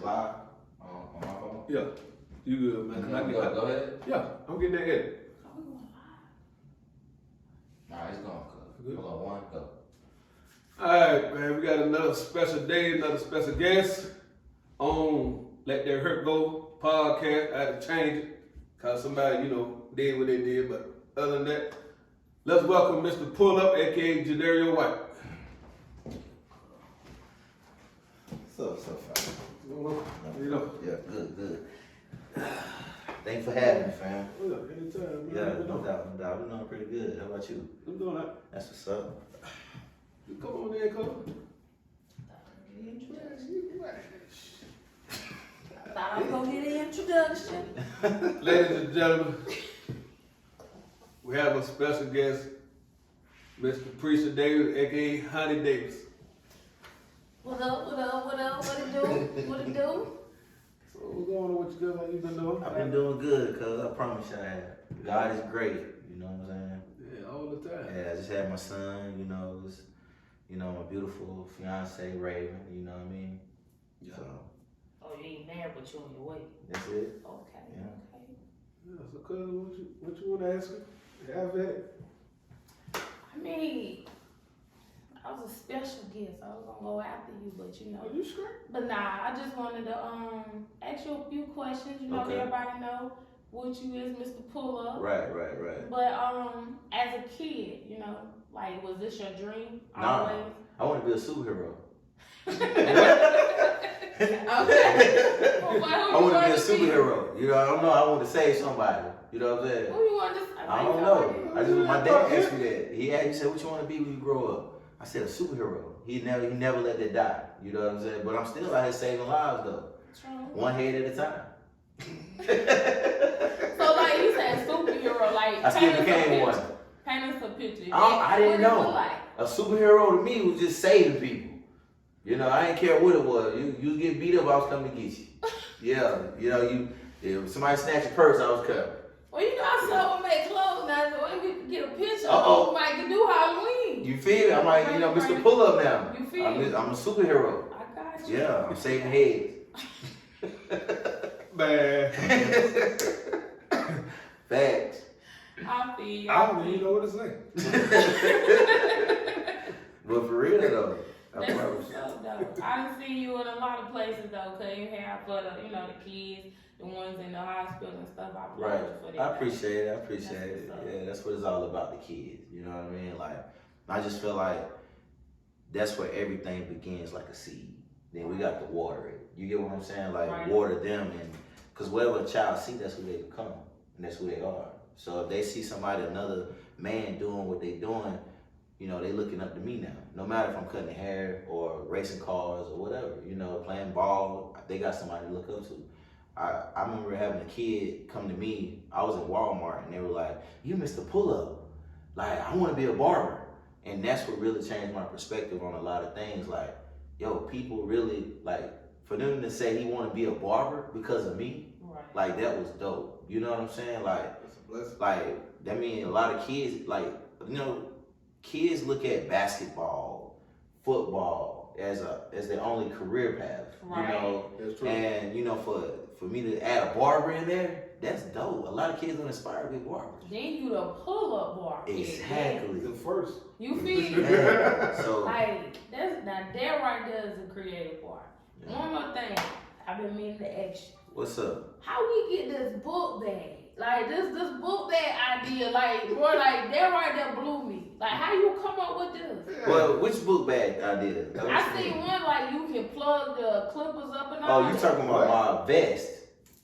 live on my phone? Yeah. You good, man? Go ahead. Yeah, I'm getting that edit. Nah, it's going good. Hold on, one, go. Alright, man, we got another special day, another special guest on Let That Hurt Go podcast. I had to change it because somebody, did what they did, but other than that, let's welcome Mr. Pull Up, aka Jadario White. So far. Yeah, Good. Thanks for having me, fam. Anytime, man. Yeah, no doubt. I'm doing pretty good. How about you? I'm doing that. That's what's up. Come on in, come. Thought I was gonna get an introduction. Ladies and gentlemen, we have a special guest, Mr. Preacher Davis, aka Honey Davis. What up? What it do? So what's going on with you, girl? How you been doing? I've been doing good, cuz I promise you I have. God is great, you know what I'm saying? Yeah, all the time. Yeah, I just had my son, my beautiful fiance Raven, you know what I mean? Yeah. So Oh, you ain't married, but you on your way. that's it. Okay. Yeah. Okay. Yeah, so cuz, what you want to ask her? Have it. I mean, I was a special guest. I was gonna go after you, but Are you sure? But nah, I just wanted to ask you a few questions. Okay. Everybody know what you is, Mr. Pull Up. Right. But as a kid, like, was this your dream Nah. always? I want to be a superhero. Okay. Well, I want to be a superhero. I don't know. I want to save somebody. You know what I'm saying? Who you want to? I don't know. My dad asked me that. He said, "What you want to be when you grow up?" I said, "A superhero." He never let that die. You know what I'm saying? But I'm still out here saving lives though. True. One head at a time. So like you said, superhero, like I still became one. Paint us a picture. I didn't What it know. look like? A superhero to me was just saving people. I didn't care what it was. You get beat up, I was coming to get you. Yeah, if somebody snatched your purse, I was coming. Well, I saw them make clothes now, so we can get a picture Uh-oh. of like to do Halloween. You feel me? I'm like, Mr. Pull Up now. You feel me? I'm a superhero. I got you. Yeah, I'm saving heads. Man. Facts. I feel you. I don't even know what to say. But for real though, I That's promise. what's up, though. I done see you in a lot of places though, cause you have for the kids, the ones in the hospital and stuff. I applaud Right. you for that. I appreciate it. That's what's up. Yeah, that's what it's all about, the kids. You know what I mean? Like, I just feel like that's where everything begins, like a seed. Then we got to water it. You get what I'm saying? Like, Right. water them, and because whatever a child see, that's who they become, and that's who they are. So if they see another man doing what they doing, they looking up to me now. No matter if I'm cutting hair or racing cars or whatever, playing ball, they got somebody to look up to. I remember having a kid come to me. I was in Walmart and they were like, "You Mr. Pull Up. Like, I want to be a barber." And that's what really changed my perspective on a lot of things. Like, people really, like, for them to say he want to be a barber because of me, Right. like, that was dope. You know what I'm saying? Like, That's a blessing. like, that means a lot of kids, like, kids look at basketball, football as their only career path. Right. That's true. And for me to add a barber in there, that's dope. A lot of kids don't aspire to be barbers. Then you the pull up bar. Exactly. The first. You feel me? Yeah. So Like that right there is the creative part. Yeah. One more thing, I've been meaning to ask you. what's up? How we get this book bag? Like this book bag idea, like bro, like that right there blew me. Like how you come up with this? Well, which book bag idea? I seen one like you can plug the clippers up and all. Oh, you that. talking about my vest?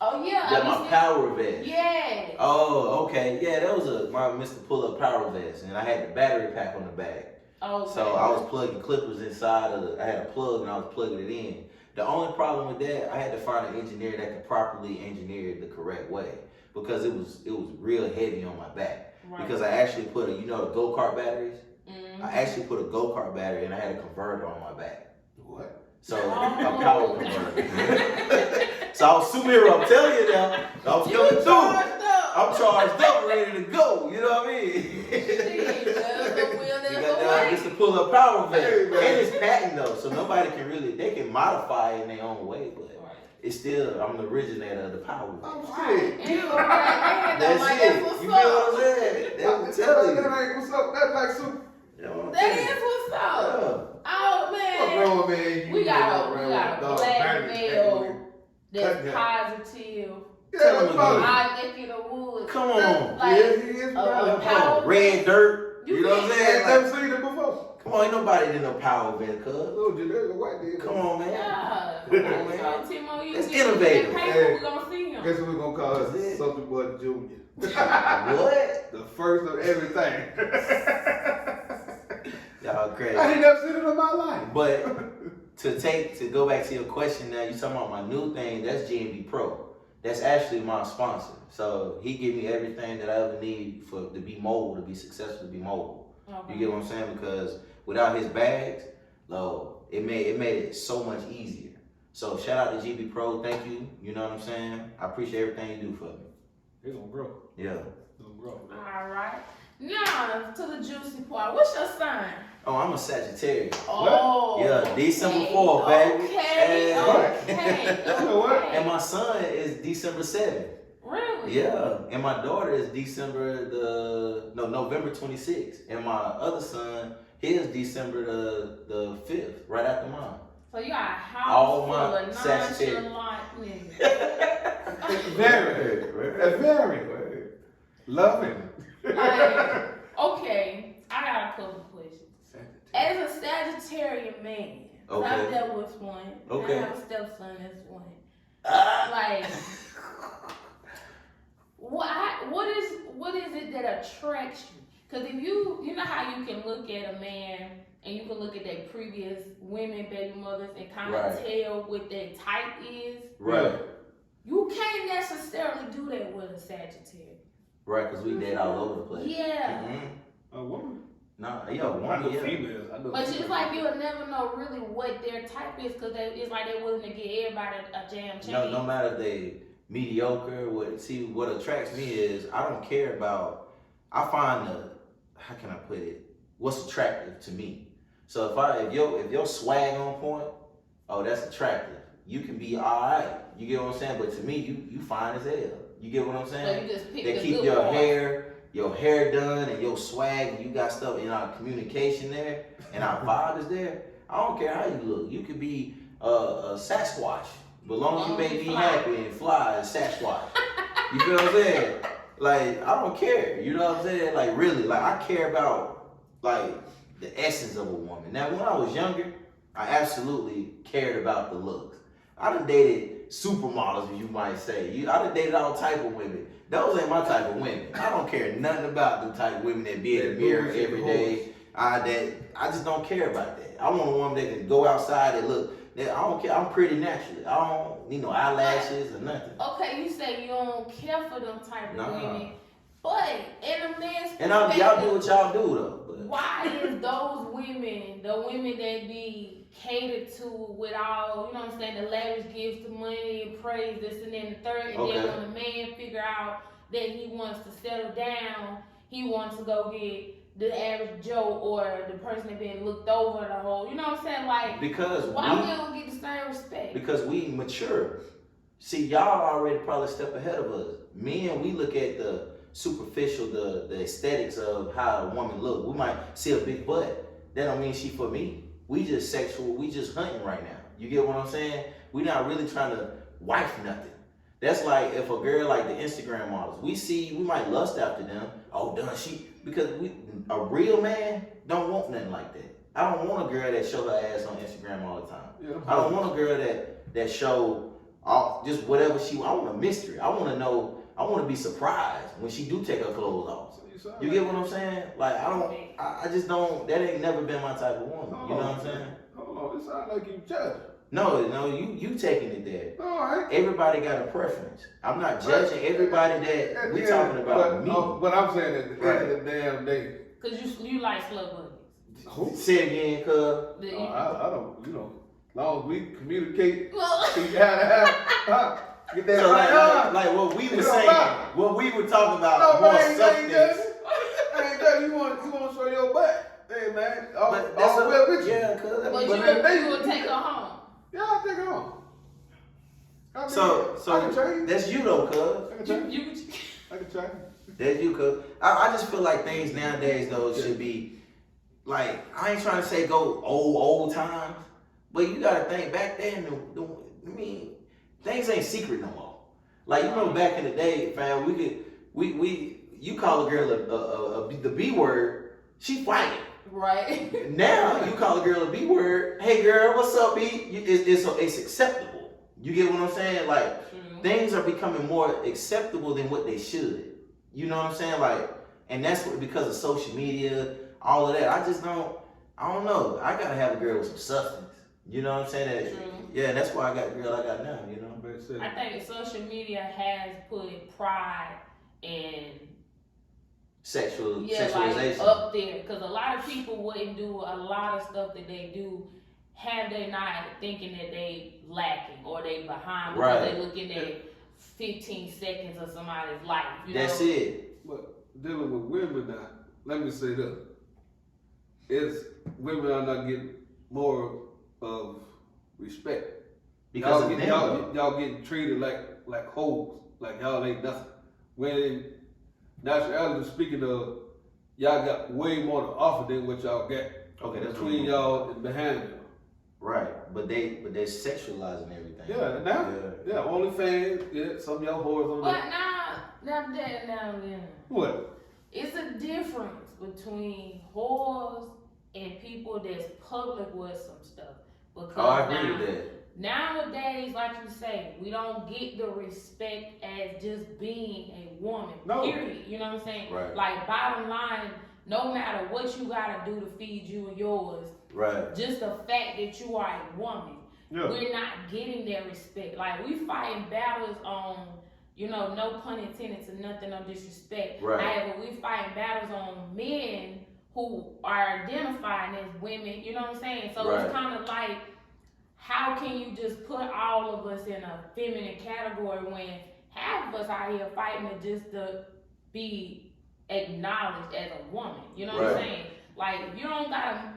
Oh yeah. Yeah, my power vest. Yeah. Oh, okay. Yeah, that was my Mr. Pull Up power vest, and I had the battery pack on the back. Okay. So I was plugging clippers inside I had a plug and I was plugging it in. The only problem with that, I had to find an engineer that could properly engineer it the correct way because it was real heavy on my back. Right. Because I actually put the go-kart batteries? Mm-hmm. I actually put a go-kart battery and I had a converter on my back. What? So Oh. a power converter. So I was superhero, I'm telling you now. I was You coming through. charged up. I'm charged up, ready to go. You know what I mean? Shit, that's the wheel, You that's got the that way. just to pull up power vest. Hey, man. And it's patent though, so nobody can really, they can modify it in their own way, but Right. it's still, I'm the originator of the power. I'm Right. saying. And you gonna be like, man, That's like, it. that's what's You feel up. what I'm saying? That's what I'm That telling you. ain't what's up. That's like some You know what I'm That saying? is what's up. Yeah. Oh man, grown man. we got a black male that's positive. Yeah, that's me. fine. Our neck in the woods. Come on. Like, Yeah, he is. a Come power on. Red dirt. You You know what I'm can't- I saying? ain't Like, never seen it before. come on, ain't nobody in no power event, cuz. Told you there's a white dude. Come on, man. Yeah. Come on, man. So Timo, you That's get innovative. that paper, Hey. we gonna see him. Guess what we're gonna call That's it? it. Something Boy Junior. What? The first of everything. Y'all crazy. I ain't never seen it in my life. But to go back to your question now, you talking about my new thing, that's GNB Pro. That's actually my sponsor. So he give me everything that I ever need to be mobile, to be successful, to be mobile. Okay. You get what I'm saying? Because without his bags, no, it made it so much easier. So shout out to GB Pro, thank you. You know what I'm saying? I appreciate everything you do for me. It's gonna grow. Yeah. It's gonna grow. All right. Now to the juicy part. What's your sign? Oh, I'm a Sagittarius. Oh. Yeah, December okay. 4th, baby. Okay. Yeah. Okay. You know what? okay. And my son is December 7th. Really? Yeah, and my daughter is November 26th, and my other son, his December the 5th, right after mine. So you got a house All full my of Sagittarius. nonchalant niggas. Very loving. Like, okay, I got a couple questions. As a Sagittarian man, Okay. I've dealt with one. Okay. I have a stepson that's one. Ah. Like, what is it that attracts you? Because if you know how you can look at a man and you can look at their previous women, baby mothers, and kind of Right. tell what their type is. Right, You can't necessarily do that with a Sagittarius. right, because we dead all over the place. Yeah. Mm-hmm. A woman. Nah, I yeah, know one, yeah. females. I know But females. it's like you'll never know really what their type is because it's like they're willing to give everybody a jam change. No matter if they mediocre, what attracts me is I don't care about. I find how can I put it? What's attractive to me? So if your swag on point, oh, that's attractive. You can be alright. You get what I'm saying? But to me, you fine as hell. You get what I'm So saying? you just pick They the keep good your part. hair done and your swag, and you got stuff in our communication there, and our vibe is there. I don't care how you look. You could be a Sasquatch, but long as you make me Fly. happy and fly as Sasquatch. You feel what I'm saying? Like, I don't care. You know what I'm saying? Like, really, like, I care about, like, the essence of a woman. Now, when I was younger, I absolutely cared about the looks. I done dated supermodels, as you might say. I done dated all type of women. Those ain't my type of women. I don't care nothing about the type of women that be in the mirror every day. I just don't care about that. I want a woman that can go outside and look. I don't care. I'm pretty naturally. I don't need no eyelashes or nothing. Okay, you say you don't care for them type of Nah. women, but in a man's And y'all do what y'all do though. But why is those women, the women that be catered to with all, you know what I'm saying, the lavish gifts, the money, and praise, this and then the third, and Okay. then when a man figure out that he wants to settle down, he wants to go get the average Joe or the person that been looked over the whole, you know what I'm saying? Like, because why we don't get the same respect? Because we mature. See, y'all already probably a step ahead of us. Men, we look at the superficial, the aesthetics of how a woman look. We might see a big butt. That don't mean she for me. We just sexual. We just hunting right now. You get what I'm saying? We not really trying to wife nothing. That's like if a girl like the Instagram models, we might lust after them. Oh, done because a real man don't want nothing like that. I don't want a girl that show her ass on Instagram all the time. Yeah, I don't want a girl that show just whatever she want. I want a mystery. I want to know. I want to be surprised when she do take her clothes off. You get what I'm saying? Like I just don't. That ain't never been my type of woman. You know what I'm saying? Hold on, it sounds like you judge. No, you taking it there. All right. Everybody got a preference. I'm not judging everybody that we talking about. Me. What I'm saying is, at the end of the damn day, Because you like slut buddies. Say it again, cuz. I don't, as long as we communicate, Well, we gotta have, get that So right. like what we were It don't saying, matter. what we were talking about, No, more but I ain't substance. done. You want to show your butt. Hey, man. But that's Well with you. yeah, cuz. but But you then they- would take her home. Yeah, I think I'm. I mean, So I can change. that's you though, cuz. I can change. You I can change. That's you, cuz. I just feel like things nowadays though should be like, I ain't trying to say go old times, but you gotta think back then. I mean, things ain't secret no more. Like you remember back in the day, fam, you call a girl the B word, she fighting. right. Now you call a girl a B word, hey girl, what's up, B? It's acceptable. You get what I'm saying? Like things are becoming more acceptable than what they should. You know what I'm saying? Like, and that's because of social media, all of that. I don't know. I gotta have a girl with some substance. You know what I'm saying? Yeah, and that's why I got the girl I got now, you know? I think social media has put pride and Sexualization. like up there, because a lot of people wouldn't do a lot of stuff that they do have they not thinking that they lacking or they behind because they looking at 15 seconds of somebody's life. That's it. But dealing with women now, let me say this: is women are not getting more of respect. Because y'all getting treated like hoes, like y'all ain't nothing. When naturally speaking of, y'all got way more to offer than what y'all get. Okay, that's between y'all and behind y'all. Right, but they're sexualizing everything. Yeah, now, OnlyFans, yeah, some of y'all whores on But there. now, What? it's a difference between whores and people that's public with some stuff. Because I agree with that. Nowadays, like you say, we don't get the respect as just being a woman. No. Period. You know what I'm saying? Right. Like bottom line, no matter what you gotta do to feed you and yours, right. just the fact that you are a woman, we're not getting that respect. Like we fighting battles on, no pun intended to nothing, no disrespect. Right. However, we fighting battles on men who are identifying as women. You know what I'm saying? So it's kind of like, how can you just put all of us in a feminine category when half of us out here fighting to be acknowledged as a woman? You know what I'm saying? Like, you don't gotta,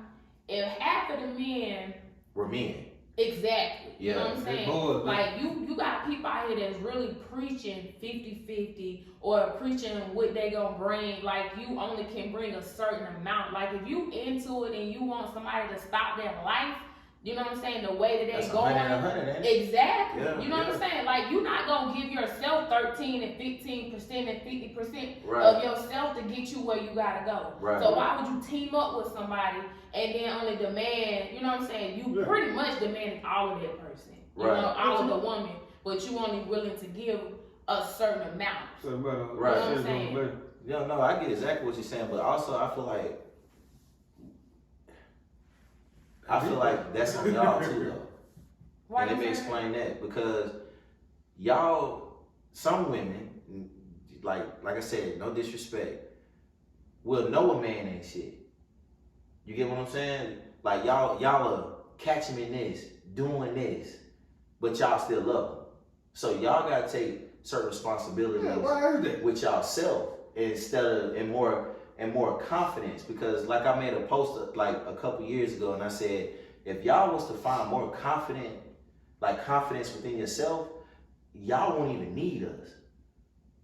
if half of the men were men. Exactly. Yeah. You know what I'm saying? Boys, like you got people out here that's really preaching 50-50 or preaching what they gonna bring. Like you only can bring a certain amount. Like if you into it and you want somebody to stop their life, you know what I'm saying? The way that they going. 100, exactly. Yeah, you know what I'm saying? Like you're not gonna give yourself 13 and 15% and 50% Right. of yourself to get you where you gotta go. Right. So why would you team up with somebody and then only demand, you know what I'm saying? You pretty much demanding all of that person. You know, all of the woman, but you only willing to give a certain amount. So, You know what I'm saying? Yeah, no, I get exactly what you're saying, but also I feel like that's on y'all too though. Why And let you me say explain that because y'all, some women, like I said, no disrespect, will know a man ain't shit. You get what I'm saying? Like y'all are catch him in this, doing this, but y'all still love him. So y'all gotta take certain responsibilities with y'all self instead of and more confidence. Because like I made a post like a couple years ago and I said, if y'all was to find more confidence within yourself, y'all won't even need us.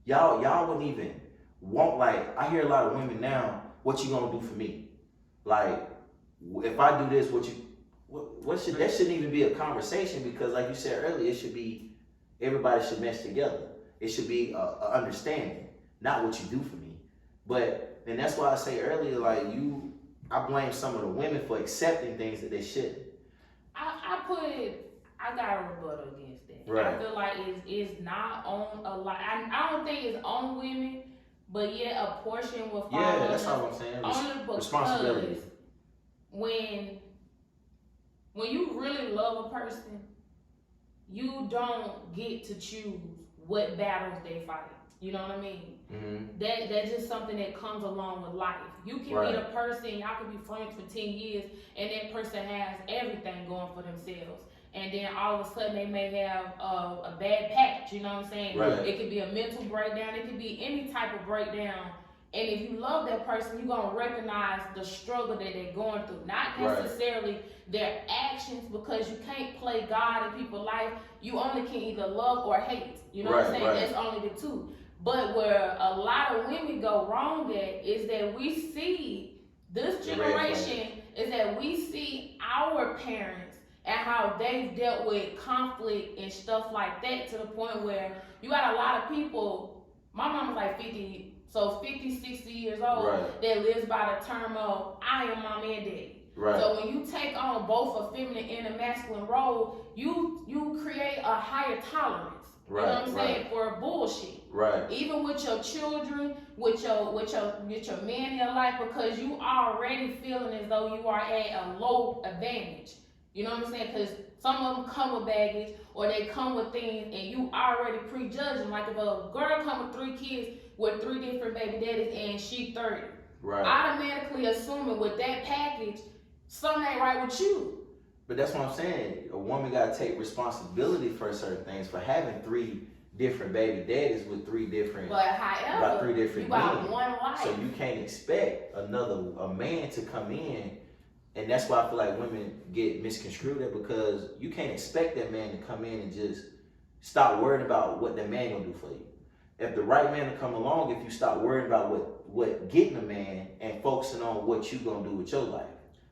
Y'all wouldn't even want, like, I hear a lot of women now, what you gonna do for me? Like, if I do this, that shouldn't even be a conversation because like you said earlier, everybody should mesh together. It should be a understanding, not what you do for me. And that's why I say earlier, like I blame some of the women for accepting things that they shouldn't. I got a rebuttal against that. Right. I feel like it's not on a lot. I don't think it's on women, but yet a portion will fall. Yeah, that's all I'm saying. Only because Responsibility. When you really love a person, you don't get to choose what battles they fight. You know what I mean? Mm-hmm. That's just something that comes along with life. You can meet a person, y'all can be friends for 10 years, and that person has everything going for themselves. And then all of a sudden they may have a bad patch, you know what I'm saying? Right. It could be a mental breakdown, it could be any type of breakdown, And if you love that person, you're gonna recognize the struggle that they're going through, not necessarily their actions, because you can't play God in people's life. You only can either love or hate. You know what I'm saying? That's only the two. But where a lot of women go wrong at is that we see this generation is that we see our parents and how they've dealt with conflict and stuff like that, to the point where you got a lot of people. My mama's like 50, so 50, 60 years old, that lives by the term of I am mommy and daddy. So when you take on both a feminine and a masculine role, you create a higher tolerance. You know what I'm saying? For bullshit. Even with your children, with your man in your life, because you already feeling as though you are at a low advantage. You know what I'm saying? Because some of them come with baggage, or they come with things, and you already prejudging. Like if a girl come with 3 kids with 3 different baby daddies and she 30, automatically assuming with that package, something ain't right with you. But that's what I'm saying. A woman got to take responsibility for certain things, for having 3 different baby daddies with 3 different, however, 3 different you got men. one life. So you can't expect a man to come in, and that's why I feel like women get misconstrued there, because you can't expect that man to come in and just stop worrying about what the man gonna do for you. If the right man to come along, if you stop worrying about what getting a man and focusing on what you gonna do with your life.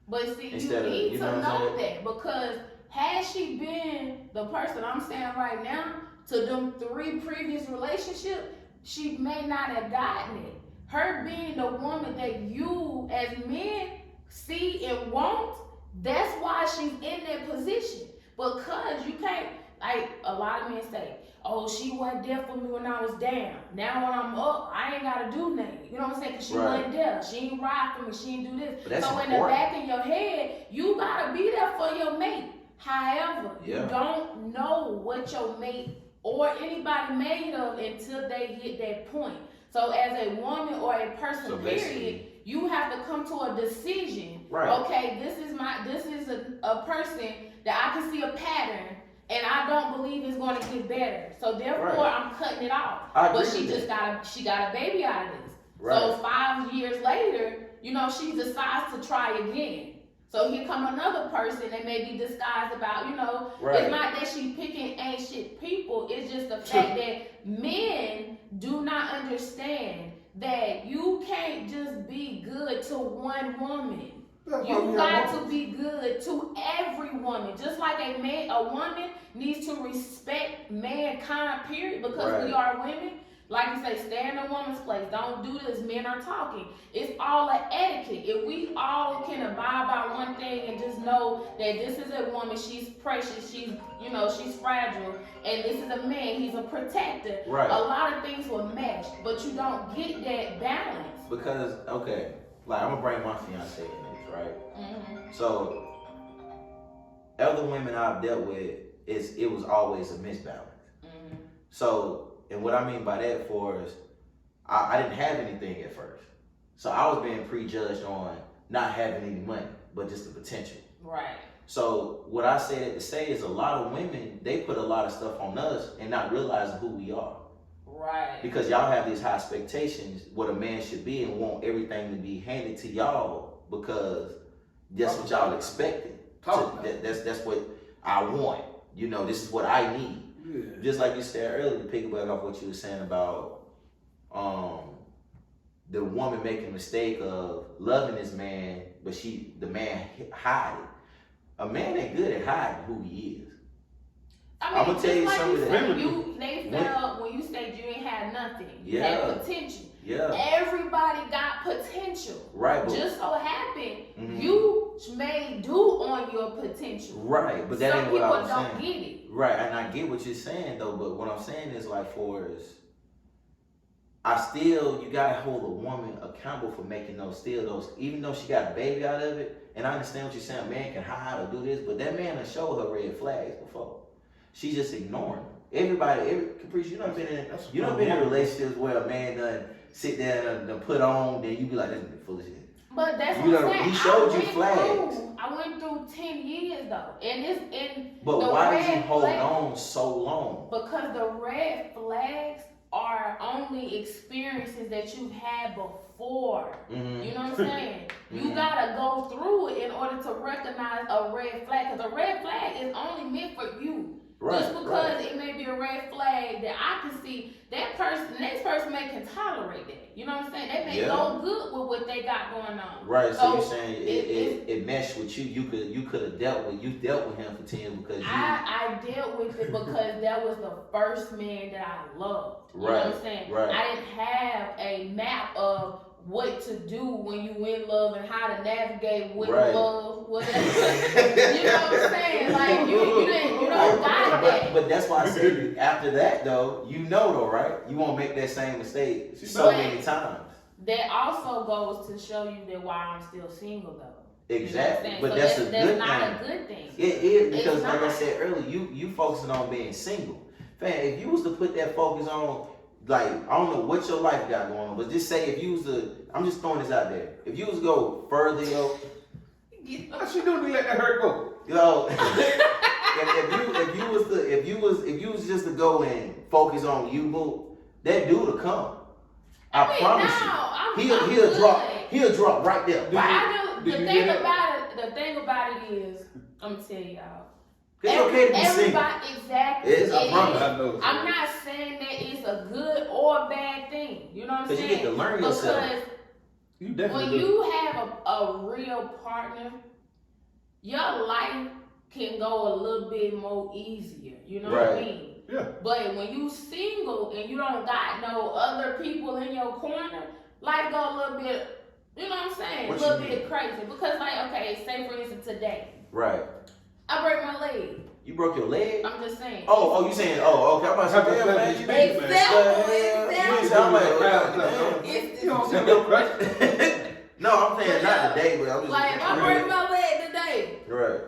But see, you need to know that, because had she been the person I'm saying right now to them 3 previous relationships, she may not have gotten it. Her being the woman that you as men see and want, that's why she's in that position. Because you can't, like a lot of men say, oh, she wasn't there for me when I was down. Now when I'm up, I ain't gotta do nothing. You know what I'm saying? Because she wasn't there. She ain't ride for me. She ain't do this. So in the back of your head, you gotta be there for your mate. However, you don't know what your mate or anybody made of until they hit that point. So as a woman or a person, period, you have to come to a decision. Okay, this is a person that I can see a pattern, and I don't believe it's going to get better. So therefore, I'm cutting it off. But she got a baby out of this. So 5 years later, you know, she decides to try again. So here come another person that may be disguised about, you know, it's not that she picking ain't shit people. It's just the fact that men do not understand that you can't just be good to one woman. You got to be good to every woman. Just like a woman needs to respect mankind, period, because we are women. Like you say, stay in a woman's place. Don't do this. Men are talking. It's all an etiquette. If we all can abide by one thing and just know that this is a woman, she's precious, she's fragile, and this is a man, he's a protector. A lot of things will mesh, but you don't get that balance. Because, okay, like I'm gonna bring my fiance in this, right? So, other women I've dealt with, it was always a misbalance. So, and what I mean by that is, I didn't have anything at first. So I was being prejudged on not having any money, but just the potential. So what I said to say is a lot of women, they put a lot of stuff on us and not realizing who we are. Because y'all have these high expectations what a man should be and want everything to be handed to y'all because that's what y'all expected. That's what I want. You know, this is what I need. Just like you said earlier, to piggyback off what you were saying about the woman making a mistake of loving this man, but the man hide it. A man ain't good at hiding who he is. I mean, I'm gonna tell you something. They felt when you said you ain't had nothing, you had potential. Everybody got potential. Just so happened you may do on your potential. But that ain't what I was saying. Some people don't get it. And I get what you're saying though, but what I'm saying is like you gotta hold a woman accountable for making those, even though she got a baby out of it, and I understand what you're saying, a man can hide or do this, but that man has showed her red flags before. She's just ignoring them. Caprice, you done been in relationships where a man done sit there and put on, then you be like, that's full of shit. But that's what I'm saying. He showed you flags. I went through 10 years though. But why did you hold on so long? Because the red flags are only experiences that you've had before. Mm-hmm. You know what I'm saying? You gotta go through it in order to recognize a red flag. Because a red flag is only meant for you. Right, Just because it may be a red flag that I can see, that person, next person may can tolerate that. You know what I'm saying? They may go good with what they got going on. Right. So you're So saying it meshed with you. You could have dealt with him for 10 because you. I dealt with it because that was the first man that I loved. You know what I'm saying? Right. I didn't have a map of what to do when you in love and how to navigate with love, whatever. You know what I'm saying? Like you don't got that. But that's why I said after that though, right? You won't make that same mistake many times. That also goes to show you that why I'm still single though. Exactly. You know But so that's a that's good not thing. a good thing. It is because It's like I not. said earlier, you focusing on being single. Fam, if you was to put that focus on, like, I don't know what your life got going on, but just say if you was to, I'm just throwing this out there. If you was to go further, How she doing to let that hurt go? if you was just to go and focus on you, boo, that dude will come. I promise you. He'll drop right there. But I do. The thing about it is, I'm gonna tell y'all. It's okay to be single. Exactly. It's a promise. I'm not saying that it's a good or bad thing. You know what I'm saying? Because you get to learn yourself. Because when you have a real partner, your life can go a little bit more easier. You know what I mean? Yeah. But when you single and you don't got no other people in your corner, life go a little bit, you know what I'm saying? A little bit crazy. Because like, okay, say for instance today. Right. I break my leg. You broke your leg? I'm just saying. Oh, you saying, okay. I'm about to say, Exactly. No, I'm saying not today, but I'm just like if I break my leg today, right.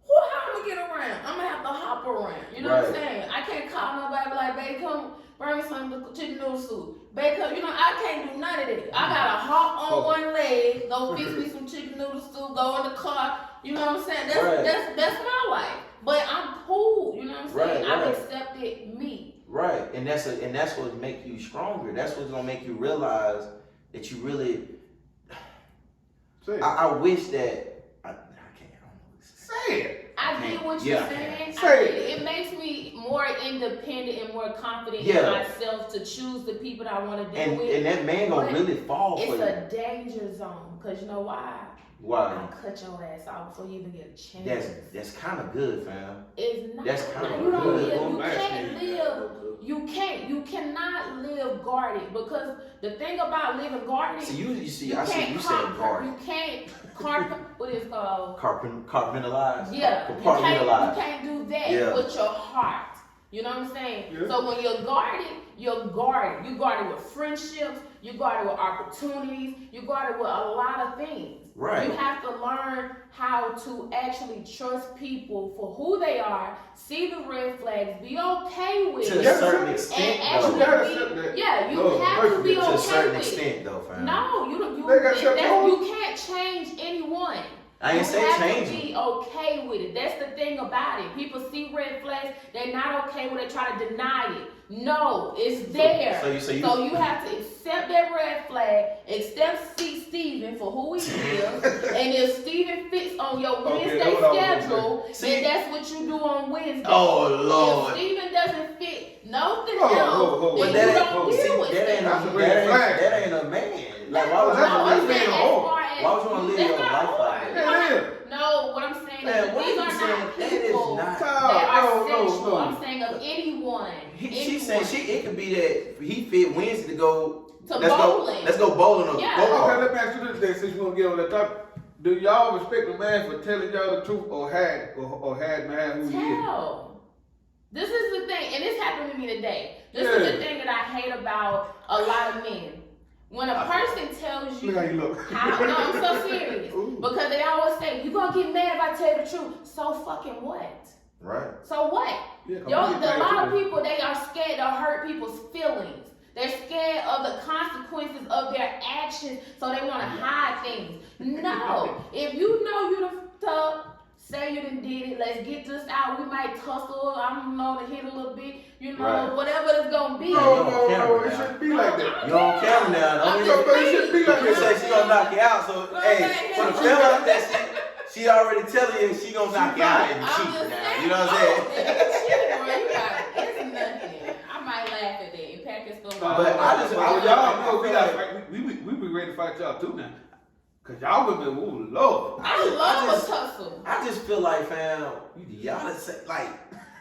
how am I gonna get around? I'm gonna have to hop around. You know what I'm saying? I can't call nobody like, babe, come bring me some chicken noodle soup. Babe, come, I can't do none of that. I gotta hop on one leg, go fix me some chicken noodle soup, go in the car. You know what I'm saying? That's my life. But I'm cool. You know what I'm saying? I've accepted me. Right, and that's what make you stronger. That's what's gonna make you realize that you really. I wish that I can't. Say it. I get what you're saying. It makes me more independent and more confident in myself to choose the people that I want to deal with. And that man gonna really fall for you. It's a danger zone because you know why? Why? I'll cut your ass off before you even get a chance. That's kind of good, fam. It's not. That's kind of good. You cannot live guarded because the thing about living guarded. So you said guarded. You can't what is called? Compartmentalize. Yeah. Compartmentalize. You can't do that with your heart. You know what I'm saying? Yeah. So when you're guarded, you're guarded. You're guarded with friendships. You're guarded with opportunities. You're guarded with a lot of things. Right. You have to learn how to actually trust people for who they are, see the red flags, be okay with it. To a certain extent, though. You have to be okay with it. To a certain extent, though, fam. No, you can't change anyone. I ain't say change. You have to be okay with it. That's the thing about it. People see red flags, they're not okay when they try to deny it. No, it's there. So you have to accept that red flag, accept Steven for who he is, and if Steven fits on your Wednesday schedule, then that's what you do on Wednesday. Oh, Lord. If Steven doesn't fit nothing else, then you don't deal with that ain't a man. Like, why would you want to live your life like that? No, what I'm saying is these are not people that are sexual. I'm saying of anyone. She's saying it could be that he fit Wednesday to go bowling. Let's go bowling. Okay, let me ask you this then, since you want to get on that topic. Do y'all respect a man for telling y'all the truth or hide behind who he is? This is the thing, and this happened to me today. This is the thing that I hate about a lot of men. When a person tells you, look how you look. No, I'm so serious. Because they always say, you gonna get mad if I tell you the truth. So fucking what? Right. So what? A lot of people, they are scared to hurt people's feelings. They're scared of the consequences of their actions, so they want to hide things. No. If you know you the say you done did it. Let's get this out. We might tussle. I don't know, to hit a little bit. You know, Right. whatever it's gonna be. No, it shouldn't be like that. You on camera now. I'm Don't just get It shouldn't be like You say that. she gonna knock you out, so hey, for the fella that she already telling you she gonna knock you out and I'm cheat just now. saying. You know what I'm saying? It's nothing. I might laugh at that. If Packers go But I just- y'all know we be ready to fight y'all too now. Cause y'all women, ooh Lord. I love a tussle. I just feel like, fam, y'all just say, like,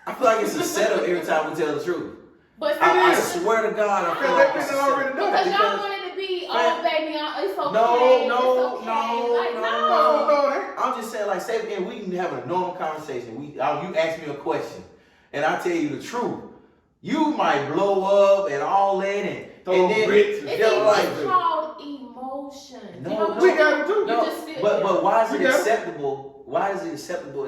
I feel like it's a setup every time we tell the truth. But I see, swear to God, I feel Cause like that it's a bitch already setup. done because it. y'all wanted to be, Fam- oh baby, it's okay. No, it's no, okay. no, Like, no. I'm just saying, like, say, and we can have a normal conversation. You ask me a question, and I tell you the truth. You might blow up and all that, and then bricks. It's they're like, even called emotion. No, you know what we I'm got saying? it too. You no, just sit but there. why is it We got it. acceptable? Why is it acceptable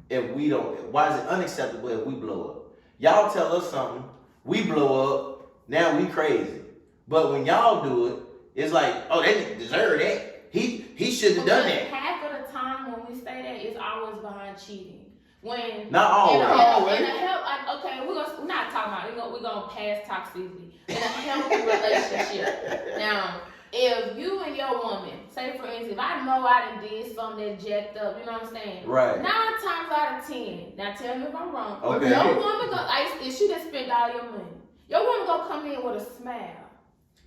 if we don't? Why is it unacceptable if we blow up? Y'all tell us something, we blow up. Now we crazy. But when y'all do it, it's like, oh, they didn't deserve that. He shouldn't have done Because that. half of the time when we say that, it's always behind cheating. When Not always. in a help, like, okay, we're not talking about. We're gonna pass toxicity in a healthy relationship. Now, if you and your woman, say for instance, if I know I done did something that jacked up, you know what I'm saying? Right. 9 times out of 10, now tell me if I'm wrong. Okay. Your woman if she done spent all your money, your woman gonna come in with a smile,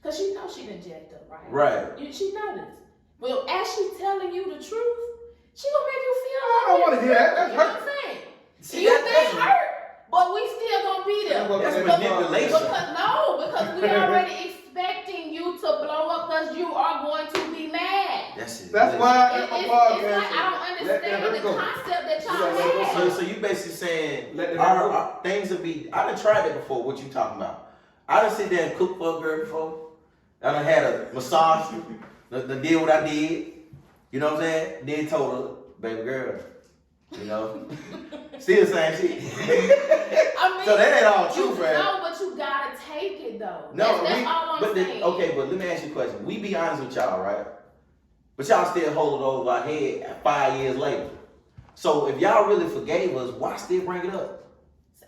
cause she know she done jacked up, right? Right. She know this. Well, as she telling you the truth, she gonna make you feel. I don't wanna hear that. That's You know what hurt. I'm saying? See, You that's been hurt, but we still gonna be there. That's Because- manipulation. Because we already expecting you to blow up because you are going to be mad. That's why I It's got my like podcast. I don't understand the concept that y'all So, have. so you basically saying Let them go. our things will be. I done tried that before. What you talking about? I done sit there and cook for a girl before. I done had a massage. the did what I did. You know what I'm saying? Then told her, baby girl, you know, still the same shit. I mean, So that ain't all true, fam. No, but you gotta take it though. No, that's all I'm saying. okay, but let me ask you a question. We be honest with y'all, right? But y'all still hold it over our head 5 years later. So if y'all really forgave us, why still bring it up?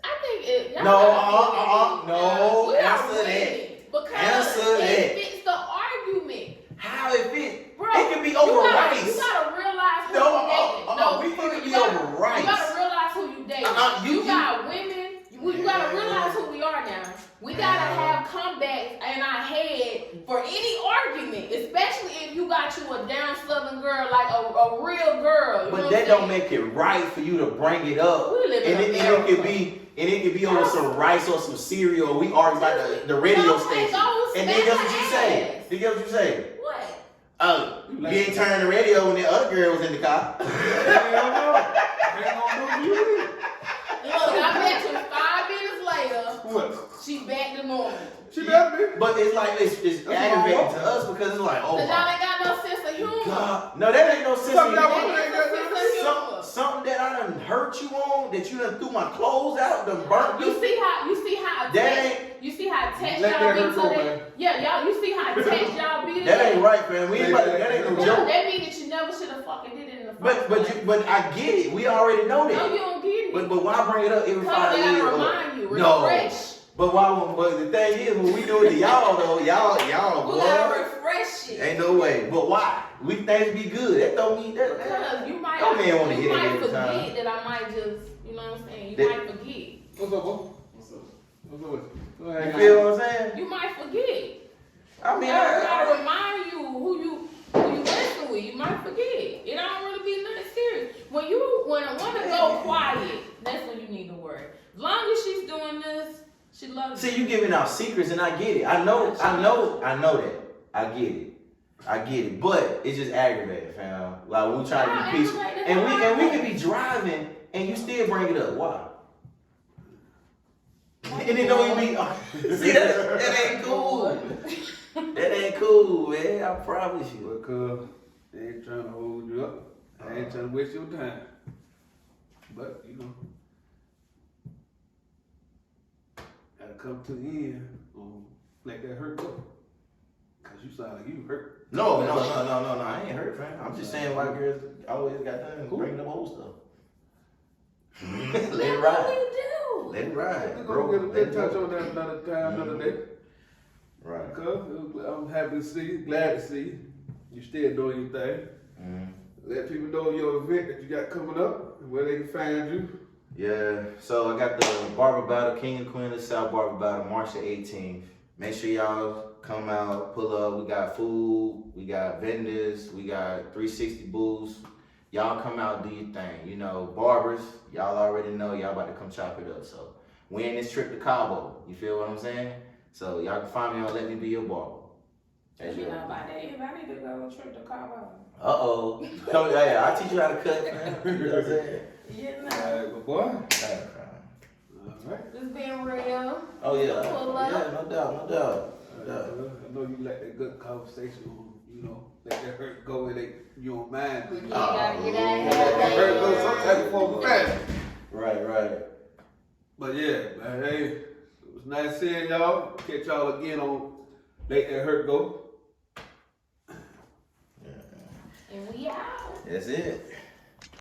I think it. y'all No, gotta be no, we gotta answer win that. it, because Answer it that. fits the argument. How it fit? Bro, It can be over you gotta, rice. You gotta realize who No, you dating. it can be over rice. You gotta realize who you dating. You got women. You gotta realize who we are now. We gotta have comebacks in our head for any argument, especially if you got you a down southern girl, like a real girl. You know But what that I'm don't saying? make it right for you to bring it up. We live in And it America. could be over some rice or some cereal. Or we argue about the radio No, station. those And then guess what you smash say? ass. Then guess what you say? What? Oh, You you like ain't it. turn the radio when the other girl was in the car. Hell no. Ain't gonna do you. Look, I bet you 5 minutes later, What? she back to normal. She better be. But it's like it's That's aggravating wrong. to us because it's like, oh Cause y'all my ain't got no sense of humor. God. No, that ain't no sense Something of y'all humor. want ain't got Humor. Something that I done hurt you on, that you done threw my clothes out, done burnt You you. see how That attached, you see how attached Let y'all that be hurt to go, that. man. Yeah, y'all. You see how attached y'all be to That ain't right, man. We ain't about to, that ain't no Yeah, joke. that means that you never should have fucking did it in the first But I get it. We already know No, you that. don't get it. But why bring it up every Cause 5 they years? gotta remind you, No. refresh. But the thing is, when we do it to y'all though, y'all We boy, gotta refresh it. ain't no way. But why? We things be good. That don't mean that. Because you might, No man wanna you hear that might every forget time. that I might just, you know what I'm saying? You That- might forget. What's up, boy? What's up? What's up with you? Go ahead, You hang feel on. what I'm saying? You might forget. I mean, I gotta remind you who you messing with. You might forget. It don't really be nothing serious. When a woman go quiet, that's when you need to worry. As long as she's doing this, she loves see, you giving out secrets, and I get it. I know that. I get it. But it's just aggravating, fam. Like when we trying to be peaceful, and we can be driving, and you still bring it up. Why? And then don't even see that ain't cool. That ain't cool, man. I promise you. Because they ain't trying to hold you up. I ain't trying to waste your time. But, you know, gotta come to the end. Let that hurt go. Because you sound like you hurt. No. I ain't hurt, fam. I'm just saying why girls always got done Cool. bringing up old stuff. Let That's it what ride. we do. Let it ride, We're bro. gonna Let get a it touch go. on that another time, another day. Right. Because I'm happy to see you, glad to see you. You still doing your thing. Mhm. Let people know your event that you got coming up and where they can find you. Yeah, so I got the Barber Battle, King and Queen of the South Barber Battle, March the 18th. Make sure y'all come out, pull up. We got food, we got vendors, we got 360 booths. Y'all come out, do your thing. You know, barbers, y'all already know y'all about to come chop it up. So we in this trip to Cabo. You feel what I'm saying? So y'all can find me on Let Me Be Your Barber. You know about that. If I need to go on a trip to Cabo. Uh-oh. Come, yeah, I'll teach you how to cut, man. You know what I'm saying? You know. Alright, my boy. Alright. It's been real. Oh, yeah. Pull up. Yeah, no doubt, no doubt. I know you like that good conversation, you know, let that hurt go and you don't mind. You gotta get Let out that hurt go of some type of form of fashion. Right, right. But yeah, man, hey, it was nice seeing y'all. Catch y'all again on Let That Hurt Go. And we out. That's it.